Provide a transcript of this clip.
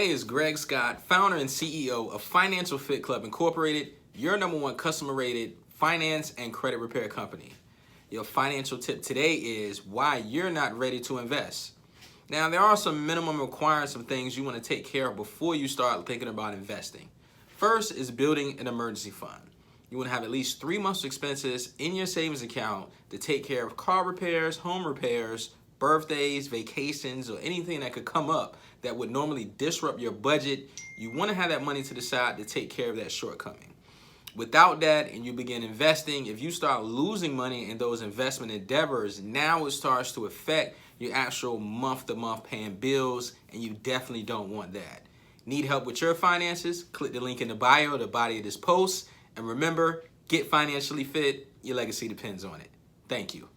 Hey, it's Greg Scott, founder and CEO of Financial Fit Club Incorporated, your #1 customer rated finance and credit repair company. Your financial tip today is why you're not ready to invest. Now, there are some minimum requirements, some things you want to take care of before you start thinking about investing. First is building an emergency fund. You want to have at least 3 months' expenses in your savings account to take care of car repairs, home repairs, birthdays, vacations, or anything that could come up that would normally disrupt your budget. You want to have that money to the side to take care of that shortcoming. Without that, and you begin investing, if you start losing money in those investment endeavors, now it starts to affect your actual month-to-month paying bills, and you definitely don't want that. Need help with your finances? Click the link in the bio, the body of this post, and remember, get financially fit. Your legacy depends on it. Thank you.